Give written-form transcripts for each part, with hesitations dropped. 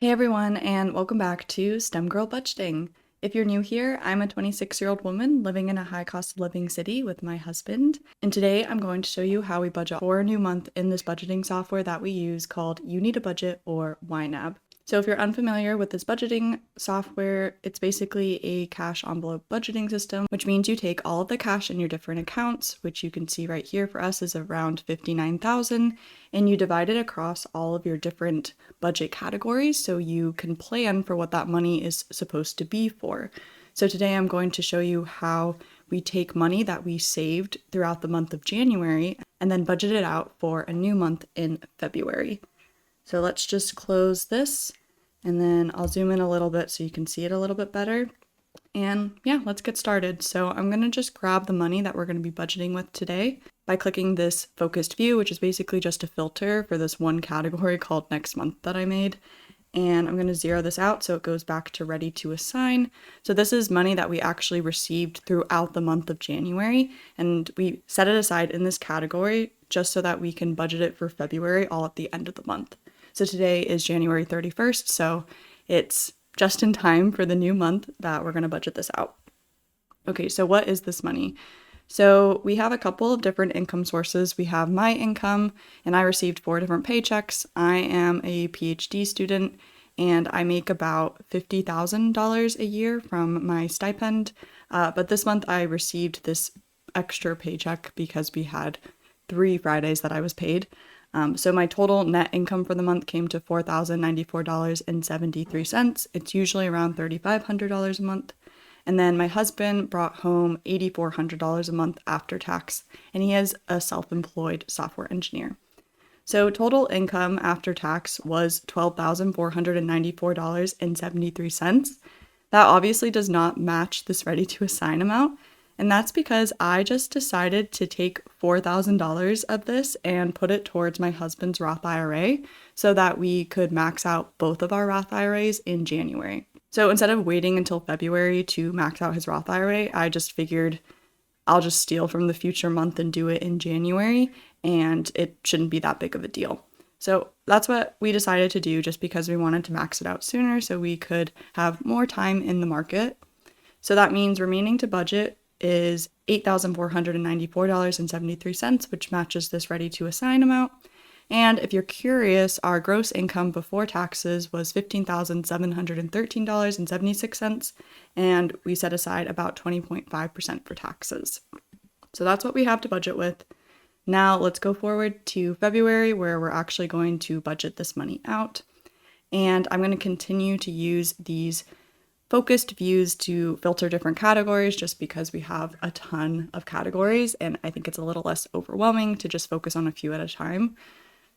Hey everyone, and welcome back to STEM Girl Budgeting. If you're new here, I'm a 26-year-old woman living in a high cost of living city with my husband, and today I'm going to show you how we budget for a new month in this budgeting software that we use called You Need a Budget, or YNAB. So if you're unfamiliar with this budgeting software, it's basically a cash envelope budgeting system, which means you take all of the cash in your different accounts, which you can see right here for us is around 59,000, and you divide it across all of your different budget categories so you can plan for what that money is supposed to be for. So today I'm going to show you how we take money that we saved throughout the month of January and then budget it out for a new month in February. So let's just close this and then I'll zoom in a little bit so you can see it a little bit better. And yeah, let's get started. So I'm going to just grab the money that we're going to be budgeting with today by clicking this focused view, which is basically just a filter for this one category called next month that I made. And I'm going to zero this out so it goes back to ready to assign. So this is money that we actually received throughout the month of January, and we set it aside in this category just so that we can budget it for February all at the end of the month. So today is January 31st, so it's just in time for the new month that we're going to budget this out. Okay, so what is this money? So we have a couple of different income sources. We have my income, and I received 4 different paychecks. I am a PhD student, and I make about $50,000 a year from my stipend. But this month I received this extra paycheck because we had 3 Fridays that I was paid. So my total net income for the month came to $4,094.73. It's usually around $3,500 a month. And then my husband brought home $8,400 a month after tax, and he is a self-employed software engineer. So total income after tax was $12,494.73. That obviously does not match this ready to assign amount, and that's because I just decided to take $4,000 of this and put it towards my husband's Roth IRA so that we could max out both of our Roth IRAs in January. So instead of waiting until February to max out his Roth IRA, I just figured I'll just steal from the future month and do it in January, and it shouldn't be that big of a deal. So that's what we decided to do just because we wanted to max it out sooner so we could have more time in the market. So that means remaining to budget is $8,494.73, which matches this ready to assign amount. And if you're curious, our gross income before taxes was $15,713.76, and we set aside about 20.5% for taxes. So that's what we have to budget with. Now let's go forward to February, where we're actually going to budget this money out. And I'm going to continue to use these focused views to filter different categories just because we have a ton of categories, and I think it's a little less overwhelming to just focus on a few at a time.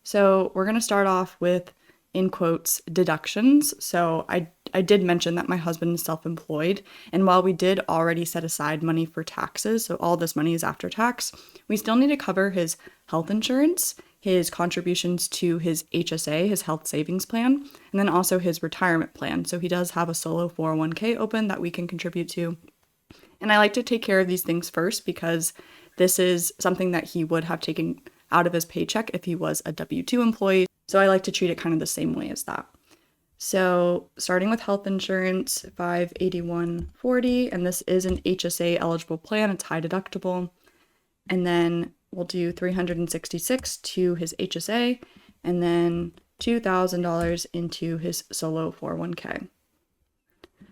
So we're going to start off with, in quotes, deductions. So I did mention that my husband is self-employed, and while we did already set aside money for taxes, so all this money is after tax, we still need to cover his health insurance, his contributions to his HSA, his health savings plan, and then also his retirement plan. So he does have a solo 401k open that we can contribute to. And I like to take care of these things first because this is something that he would have taken out of his paycheck if he was a W-2 employee. So I like to treat it kind of the same way as that. So starting with health insurance, $581.40, and this is an HSA eligible plan. It's high deductible. And then we'll do $366 to his HSA, and then $2,000 into his solo 401k.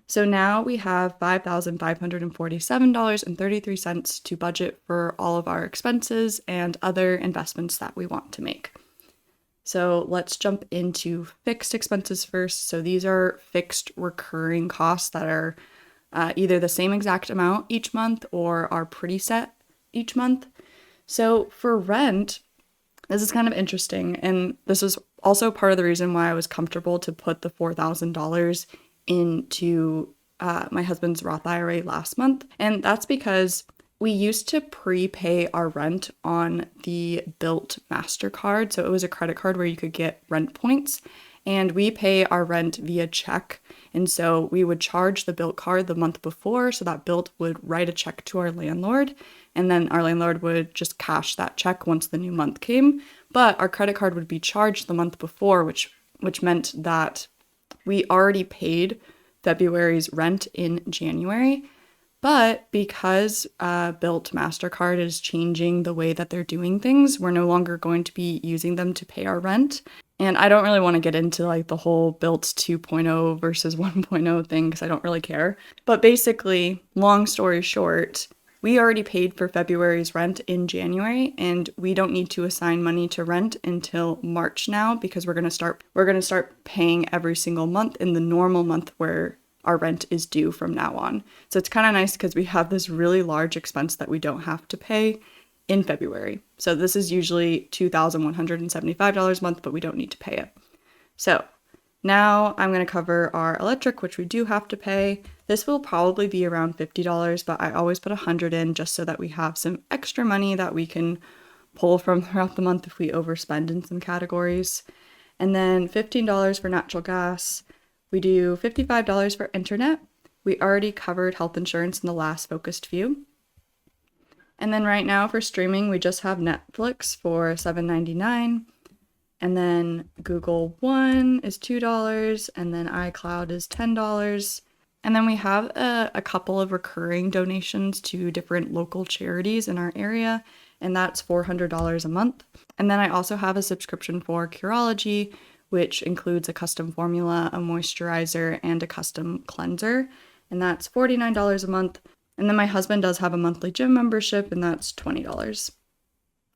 So now we have $5,547.33 to budget for all of our expenses and other investments that we want to make. So let's jump into fixed expenses first. So these are fixed recurring costs that are either the same exact amount each month or are pretty set each month. So for rent, this is kind of interesting, and this is also part of the reason why I was comfortable to put the $4,000 into my husband's Roth IRA last month. And that's because we used to prepay our rent on the Bilt MasterCard. So it was a credit card where you could get rent points, and we pay our rent via check. And so we would charge the Bilt card the month before, so that Bilt would write a check to our landlord, and then our landlord would just cash that check once the new month came. But our credit card would be charged the month before, which meant that We already paid February's rent in January, but because Bilt MasterCard is changing the way that they're doing things, we're no longer going to be using them to pay our rent. And I don't really want to get into like the whole Bilt 2.0 versus 1.0 thing because I don't really care. But basically, long story short, we already paid for February's rent in January, and we don't need to assign money to rent until March now because we're going to start paying every single month in the normal month where our rent is due from now on. So it's kind of nice because we have this really large expense that we don't have to pay in February. So this is usually $2,175 a month, but we don't need to pay it. So now I'm going to cover our electric, which we do have to pay. This will probably be around $50, but I always put $100 in just so that we have some extra money that we can pull from throughout the month if we overspend in some categories. And then $15 for natural gas. We do $55 for internet. We already covered health insurance in the last focused view. And then right now for streaming, we just have Netflix for $7.99. And then Google One is $2. And then iCloud is $10. And then we have a couple of recurring donations to different local charities in our area. And that's $400 a month. And then I also have a subscription for Curology, which includes a custom formula, a moisturizer, and a custom cleanser. And that's $49 a month. And then my husband does have a monthly gym membership, and that's $20.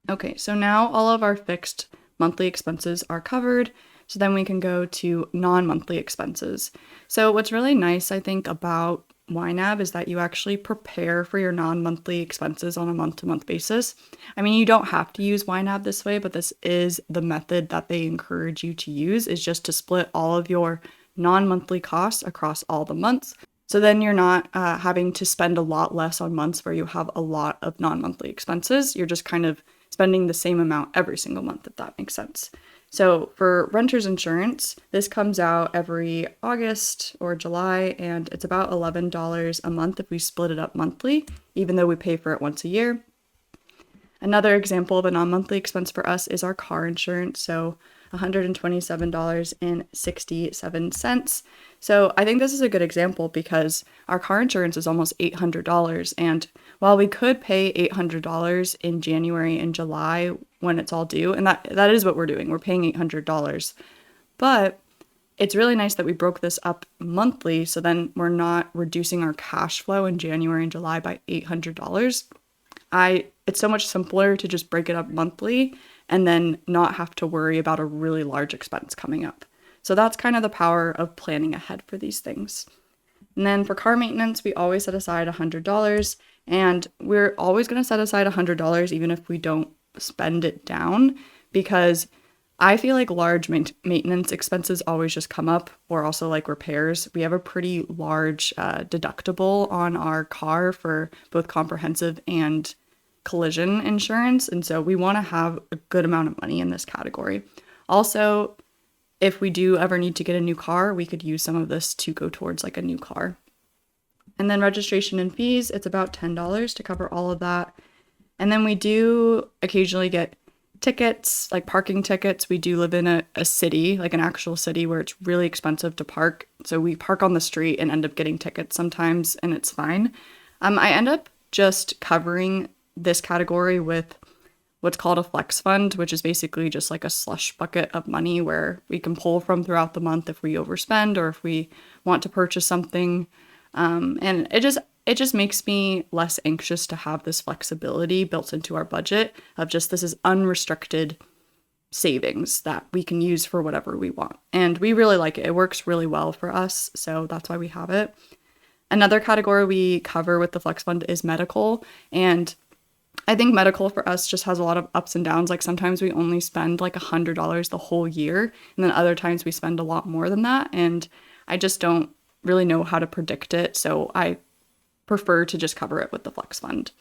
Okay, so now all of our fixed monthly expenses are covered. So then we can go to non-monthly expenses. So what's really nice, I think, about YNAB is that you actually prepare for your non-monthly expenses on a month-to-month basis. I mean, you don't have to use YNAB this way, but this is the method that they encourage you to use, is just to split all of your non-monthly costs across all the months. So then you're not having to spend a lot less on months where you have a lot of non-monthly expenses. You're just kind of spending the same amount every single month, if that makes sense. So for renter's insurance, this comes out every August or July, and it's about $11 a month if we split it up monthly, even though we pay for it once a year. Another example of a non-monthly expense for us is our car insurance, so $127.67. So I think this is a good example because our car insurance is almost $800, and while we could pay $800 in January and July when it's all due, and that is what we're doing, we're paying $800, but it's really nice that we broke this up monthly, so then we're not reducing our cash flow in January and July by $800. It's so much simpler to just break it up monthly and then not have to worry about a really large expense coming up. So that's kind of the power of planning ahead for these things. And then for car maintenance, we always set aside $100, and we're always going to set aside $100 even if we don't spend it down, because I feel like large maintenance expenses always just come up, or also like repairs. We have a pretty large deductible on our car for both comprehensive and collision insurance, and so we want to have a good amount of money in this category. Also, if we do ever need to get a new car, we could use some of this to go towards like a new car. And then registration and fees, it's about $10 to cover all of that. And then we do occasionally get tickets, like parking tickets. We do live in a city, like an actual city, where it's really expensive to park. So we park on the street and end up getting tickets sometimes, and it's fine. I end up just covering this category with what's called a flex fund, which is basically just like a slush bucket of money where we can pull from throughout the month if we overspend or if we want to purchase something. And it just makes me less anxious to have this flexibility built into our budget of just, this is unrestricted savings that we can use for whatever we want. And we really like it. It works really well for us, so that's why we have it. Another category we cover with the flex fund is medical, and I think medical for us just has a lot of ups and downs. Like sometimes we only spend like $100 the whole year, and then other times we spend a lot more than that, and I just don't really know how to predict it, so I prefer to just cover it with the flex fund.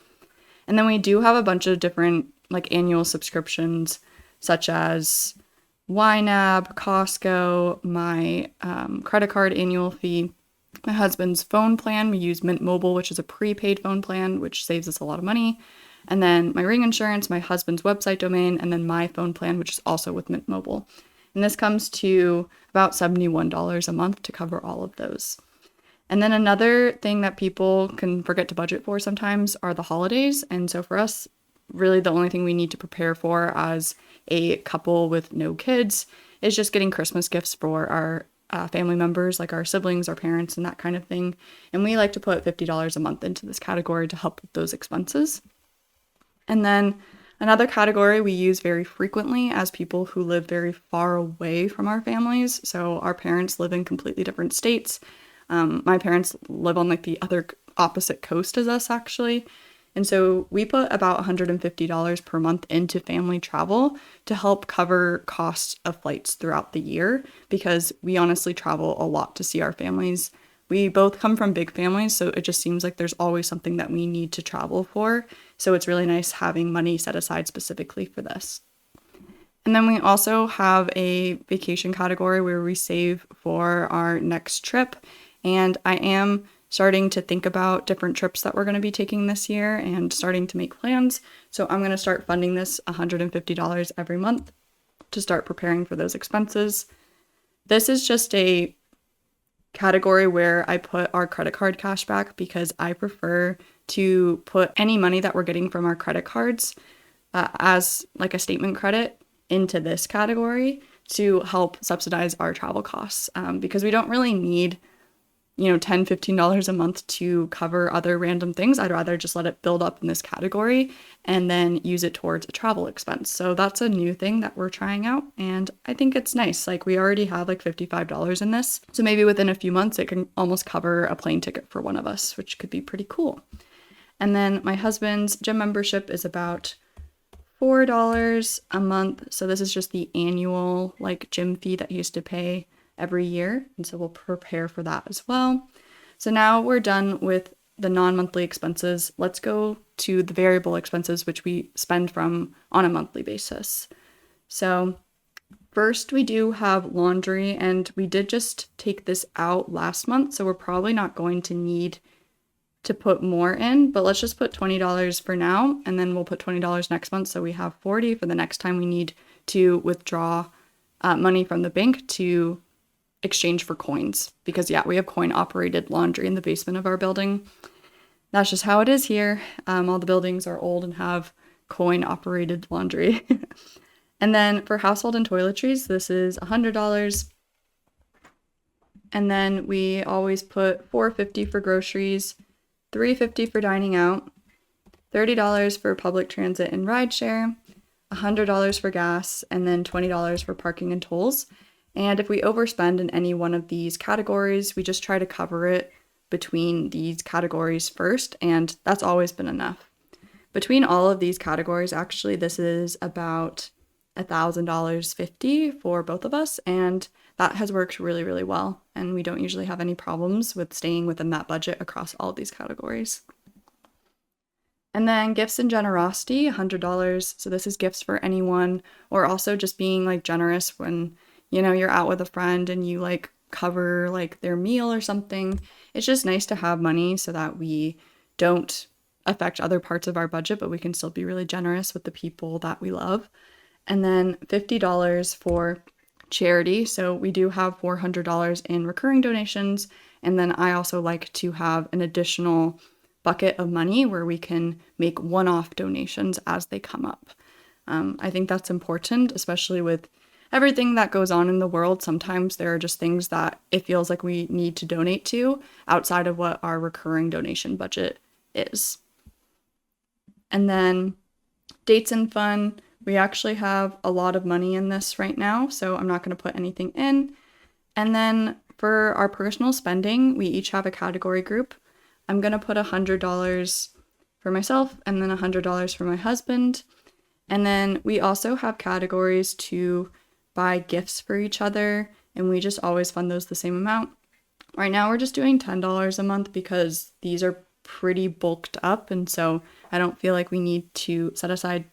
And then we do have a bunch of different like annual subscriptions, such as YNAB, Costco, my credit card annual fee, my husband's phone plan. We use Mint Mobile, which is a prepaid phone plan, which saves us a lot of money. And then my ring insurance, my husband's website domain, and then my phone plan, which is also with Mint Mobile. And this comes to about $71 a month to cover all of those. And then another thing that people can forget to budget for sometimes are the holidays. And so for us, really the only thing we need to prepare for as a couple with no kids is just getting Christmas gifts for our family members, like our siblings, our parents, and that kind of thing. And we like to put $50 a month into this category to help with those expenses. And then another category we use very frequently as people who live very far away from our families. So our parents live in completely different states. My parents live on like the other opposite coast as us, actually. And so we put about $150 per month into family travel to help cover costs of flights throughout the year, because we honestly travel a lot to see our families. We both come from big families, so it just seems like there's always something that we need to travel for. So it's really nice having money set aside specifically for this. And then we also have a vacation category where we save for our next trip. And I am starting to think about different trips that we're going to be taking this year and starting to make plans. So I'm going to start funding this $150 every month to start preparing for those expenses. This is just a category where I put our credit card cash back because I prefer to put any money that we're getting from our credit cards as like a statement credit into this category to help subsidize our travel costs, because we don't really need $10, $15 a month to cover other random things. I'd rather just let it build up in this category and then use it towards a travel expense. So that's a new thing that we're trying out, and I think it's nice. Like, we already have like $55 in this. So maybe within a few months, it can almost cover a plane ticket for one of us, which could be pretty cool. And then my husband's gym membership is about $4 a month. So this is just the annual like gym fee that he used to pay every year, and so we'll prepare for that as well. So now we're done with the non-monthly expenses. Let's go to the variable expenses, which we spend from on a monthly basis. So first we do have laundry, and we did just take this out last month, so we're probably not going to need to put more in, but let's just put $20 for now, and then we'll put $20 next month, so we have $40 for the next time we need to withdraw money from the bank to exchange for coins, because we have coin operated laundry in the basement of our building. That's just how it is here. All the buildings are old and have coin operated laundry. And then for household and toiletries, this is $100. And then we always put $4.50 for groceries, $3.50 for dining out, $30 for public transit and rideshare, $100 for gas, and then $20 for parking and tolls. And if we overspend in any one of these categories, we just try to cover it between these categories first, and that's always been enough. Between all of these categories, actually, this is about $1,050 for both of us, and that has worked really, really well, and we don't usually have any problems with staying within that budget across all of these categories. And then gifts and generosity, $100. So this is gifts for anyone, or also just being like generous when you're out with a friend and you like cover like their meal or something. It's just nice to have money so that we don't affect other parts of our budget, but we can still be really generous with the people that we love. And then $50 for charity. So we do have $400 in recurring donations. And then I also like to have an additional bucket of money where we can make one-off donations as they come up. I think that's important, especially with everything that goes on in the world. Sometimes there are just things that it feels like we need to donate to outside of what our recurring donation budget is. And then dates and fun. We actually have a lot of money in this right now, so I'm not going to put anything in. And then for our personal spending, we each have a category group. I'm going to put $100 for myself and then $100 for my husband. And then we also have categories to buy gifts for each other, and we just always fund those the same amount. Right now we're just doing $10 a month because these are pretty bulked up, and so I don't feel like we need to set aside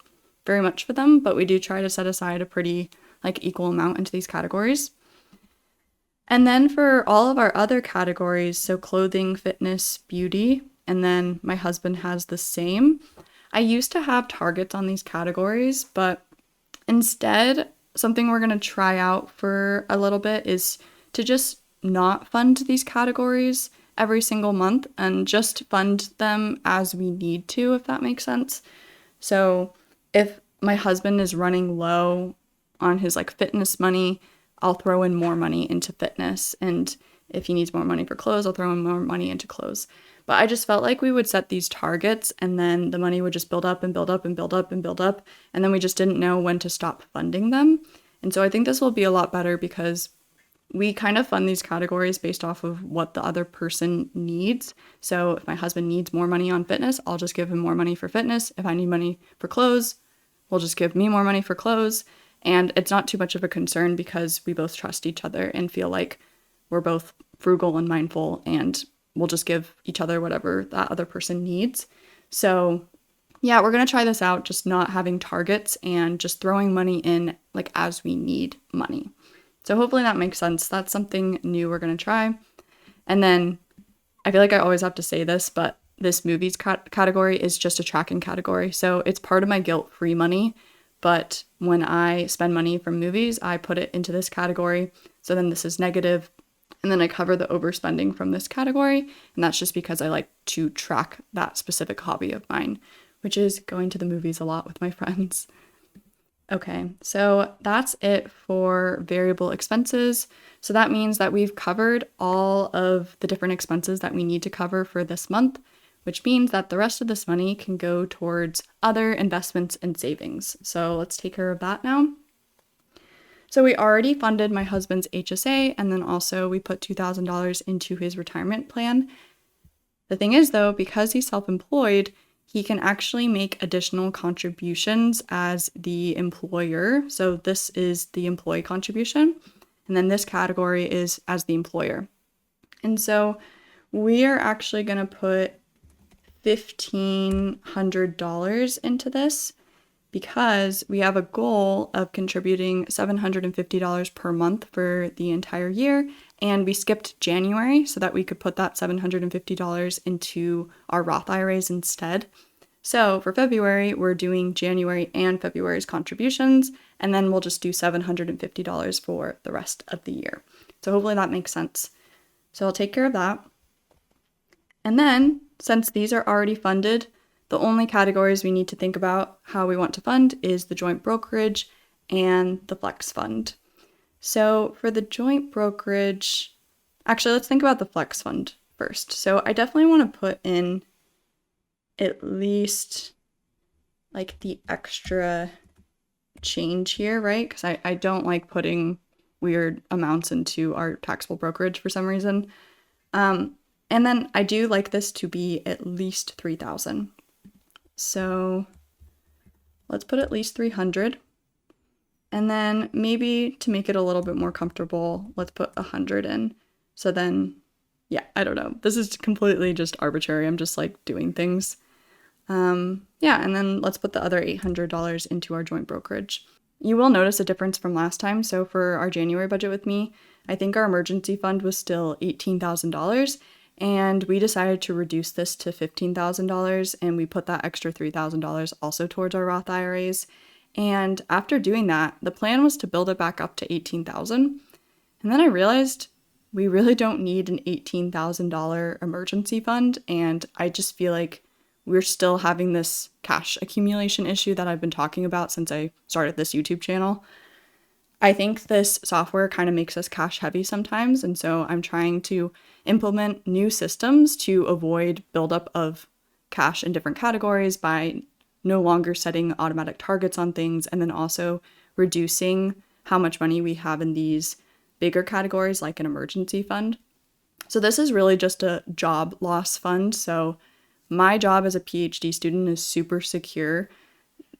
very much for them, but we do try to set aside a pretty equal amount into these categories. And then for all of our other categories, so clothing, fitness, beauty, and then my husband has the same. I used to have targets on these categories, but instead something we're going to try out for a little bit is to just not fund these categories every single month and just fund them as we need to, if that makes sense. So if my husband is running low on his like fitness money, I'll throw in more money into fitness. And if he needs more money for clothes, I'll throw in more money into clothes. But I just felt like we would set these targets and then the money would just build up and build up and build up and build up. And then we just didn't know when to stop funding them. And so I think this will be a lot better because we kind of fund these categories based off of what the other person needs. So if my husband needs more money on fitness, I'll just give him more money for fitness. If I need money for clothes, we'll just give me more money for clothes. And it's not too much of a concern because we both trust each other and feel like we're both frugal and mindful, and we'll just give each other whatever that other person needs. So yeah, we're going to try this out, just not having targets and just throwing money in like as we need money. So hopefully that makes sense. That's something new we're going to try. And then I feel like I always have to say this, but this movies category is just a tracking category. So it's part of my guilt-free money. But when I spend money from movies, I put it into this category. So then this is negative. And then I cover the overspending from this category. And that's just because I like to track that specific hobby of mine, which is going to the movies a lot with my friends. Okay, so that's it for variable expenses. So that means that we've covered all of the different expenses that we need to cover for this month, which means that the rest of this money can go towards other investments and savings. So let's take care of that now. So we already funded my husband's HSA, and then also we put $2,000 into his retirement plan. The thing is though, because he's self-employed, he can actually make additional contributions as the employer. So this is the employee contribution, and then this category is as the employer. And so we are actually going to put $1,500 into this because we have a goal of contributing $750 per month for the entire year, and we skipped January so that we could put that $750 into our Roth IRAs instead. So for February, we're doing January and February's contributions, and then we'll just do $750 for the rest of the year. So hopefully that makes sense. So I'll take care of that. And then, since these are already funded, the only categories we need to think about how we want to fund is the joint brokerage and the flex fund. So for the joint brokerage, actually, let's think about the flex fund first. So I definitely want to put in at least like the extra change here, right? Because I don't like putting weird amounts into our taxable brokerage for some reason. And then I do like this to be at least $3,000. So let's put at least 300. And then maybe to make it a little bit more comfortable, let's put 100 in. So then, yeah, I don't know. This is completely just arbitrary. I'm just like doing things. Yeah, and then let's put the other $800 into our joint brokerage. You will notice a difference from last time. So for our January budget with me, I think our emergency fund was still $18,000. And we decided to reduce this to $15,000, and we put that extra $3,000 also towards our Roth IRAs. And after doing that, the plan was to build it back up to $18,000. And then I realized we really don't need an $18,000 emergency fund, and I just feel like we're still having this cash accumulation issue that I've been talking about since I started this YouTube channel. I think this software kind of makes us cash heavy sometimes, and so I'm trying to implement new systems to avoid buildup of cash in different categories by no longer setting automatic targets on things, and then also reducing how much money we have in these bigger categories like an emergency fund. So this is really just a job loss fund. So my job as a PhD student is super secure.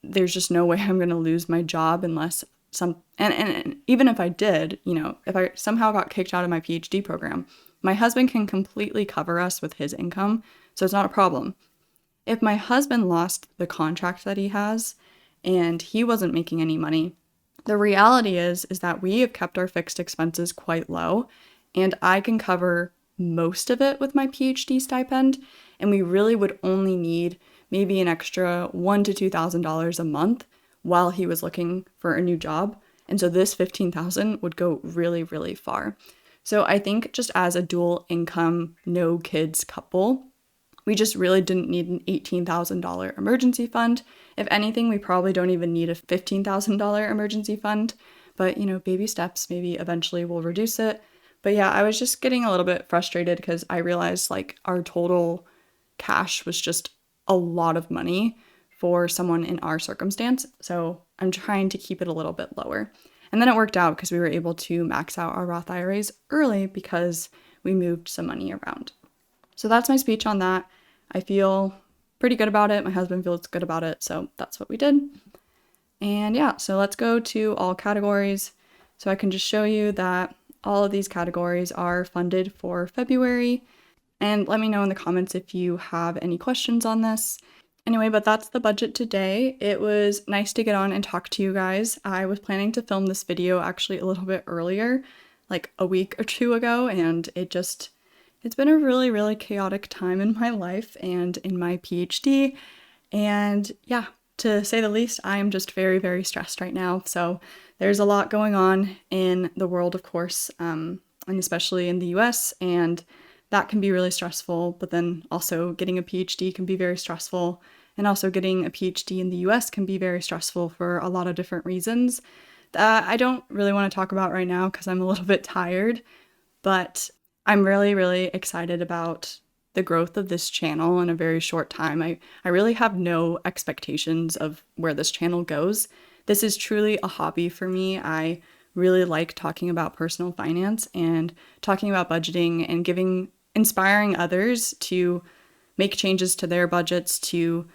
There's just no way I'm going to lose my job unless and even if I did, if I somehow got kicked out of my PhD program, my husband can completely cover us with his income, so it's not a problem. If my husband lost the contract that he has and he wasn't making any money, the reality is that we have kept our fixed expenses quite low, and I can cover most of it with my PhD stipend, and we really would only need maybe an extra $1,000 to $2,000 a month while he was looking for a new job. And so this 15,000 would go really, really far. So I think just as a dual income, no kids couple, we just really didn't need an $18,000 emergency fund. If anything, we probably don't even need a $15,000 emergency fund. But, baby steps, maybe eventually we'll reduce it. But yeah, I was just getting a little bit frustrated because I realized like our total cash was just a lot of money for someone in our circumstance. So I'm trying to keep it a little bit lower. And then it worked out because we were able to max out our Roth IRAs early because we moved some money around. So that's my speech on that. I feel pretty good about it. My husband feels good about it. So that's what we did. And yeah, so let's go to all categories. So I can just show you that all of these categories are funded for February. And let me know in the comments if you have any questions on this. Anyway, but that's the budget today. It was nice to get on and talk to you guys. I was planning to film this video actually a little bit earlier, like a week or two ago, and it's been a really, really chaotic time in my life and in my PhD. And yeah, to say the least, I am just very, very stressed right now. So there's a lot going on in the world, of course, and especially in the US, and that can be really stressful. But then also getting a PhD can be very stressful, and also getting a PhD in the US can be very stressful for a lot of different reasons that I don't really want to talk about right now because I'm a little bit tired. But I'm really, really excited about the growth of this channel in a very short time. I really have no expectations of where this channel goes. This is truly a hobby for me. I really like talking about personal finance and talking about budgeting and inspiring others to make changes to their budgets, to,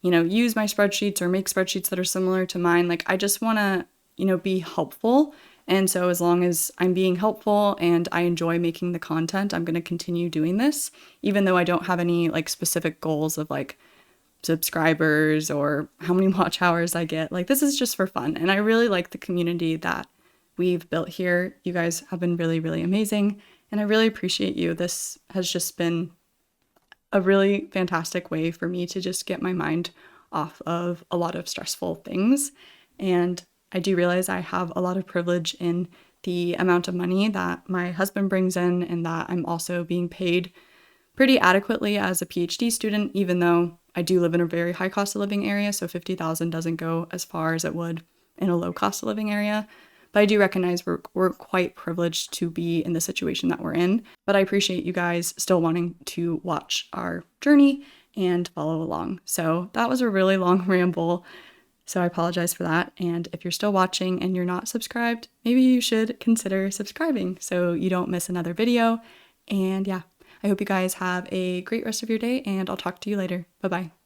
use my spreadsheets or make spreadsheets that are similar to mine. Like, I just want to, be helpful. And so as long as I'm being helpful and I enjoy making the content, I'm going to continue doing this, even though I don't have any like specific goals of like subscribers or how many watch hours I get. Like, this is just for fun. And I really like the community that we've built here. You guys have been really, really amazing. And I really appreciate you. This has just been a really fantastic way for me to just get my mind off of a lot of stressful things. And I do realize I have a lot of privilege in the amount of money that my husband brings in, and that I'm also being paid pretty adequately as a PhD student, even though I do live in a very high cost of living area. So 50,000 doesn't go as far as it would in a low cost of living area. But I do recognize we're quite privileged to be in the situation that we're in. But I appreciate you guys still wanting to watch our journey and follow along. So that was a really long ramble. So I apologize for that. And if you're still watching and you're not subscribed, maybe you should consider subscribing so you don't miss another video. And yeah, I hope you guys have a great rest of your day, and I'll talk to you later. Bye-bye.